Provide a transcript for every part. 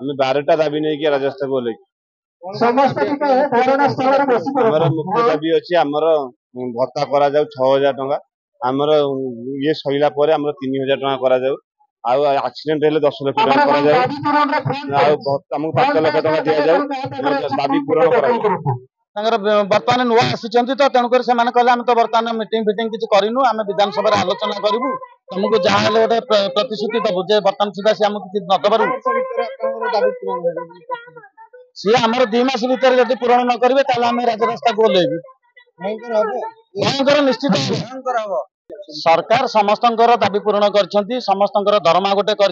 आम 12टा दाबी नहीं राजस्था को मुख्य दाबी अच्छी आमर भत्ता करा 6000 टंका आमर ये सैला 3000 टंका करा एक्सीडेंट हेल्ले 10 लाख टंका करा 5 लाख टंका दि जाऊ दाबी पूरण कर बर्तमान नुआ आसी तो तेणुक से कहले आम तो बर्तमान मीटिंग फिटिंग किसी करूँ आम विधानसभा आलोचना करूँ तुमको जहाँ गोटे प्रतिश्रुति दबु जे बर्तमान सुधा सी आमको किसी नदबार सी आम 2 मास भर जब पूरण न करेंगे आम राजरास्ता को ओल्लैबू भयंकर निश्चित सरकार समस्त दाबी पूरण कर समस्त दरमा गोटे कर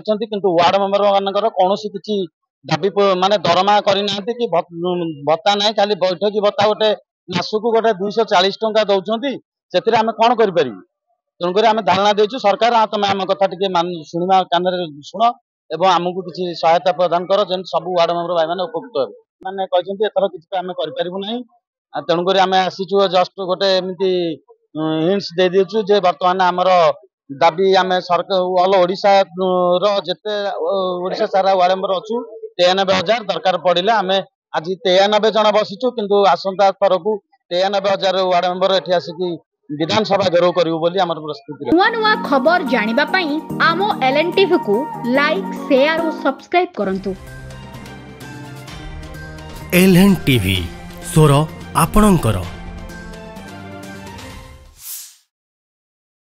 वार्ड मेंबर मानकर कौन किसी दाबी माने दरमा करना कि भत्ता ना खाली बैठकी भत्ता गोटे मासक गोटे 240 टंका दौरान से आम कौन कर तेणुक आम धारणा देचु सरकार तुम आम कथा टे शुणा कान शुण एवं आमको किसी सहायता प्रदान कर जमी सब वार्ड मेंबर भाई मैंने उपकृत हे मैंने कहते एथर किसी आम करूँ ना तेणुक आम आसीचु जस्ट गोटे एमती हिंट्स दे देचु जे बर्तमान आमर दाबी आम सरकार ऑल ओडिशा जिते ओडिशा सारा वार्ड मेंबर अच्छु 93,000 दरकार पड़े आम आज 93 जन बसीचु किंतु आसंता थर को 93,000 वार्ड मेंबर एठी आसिकी विधानसभा घेराव करिवो बोली हमर प्रस्तुति नुआ नुआ खबर जानिबा पई आमो एलएनटीवी को लाइक शेयर और सब्सक्राइब करंतु। एलएनटीवी स्वर आपणंकर।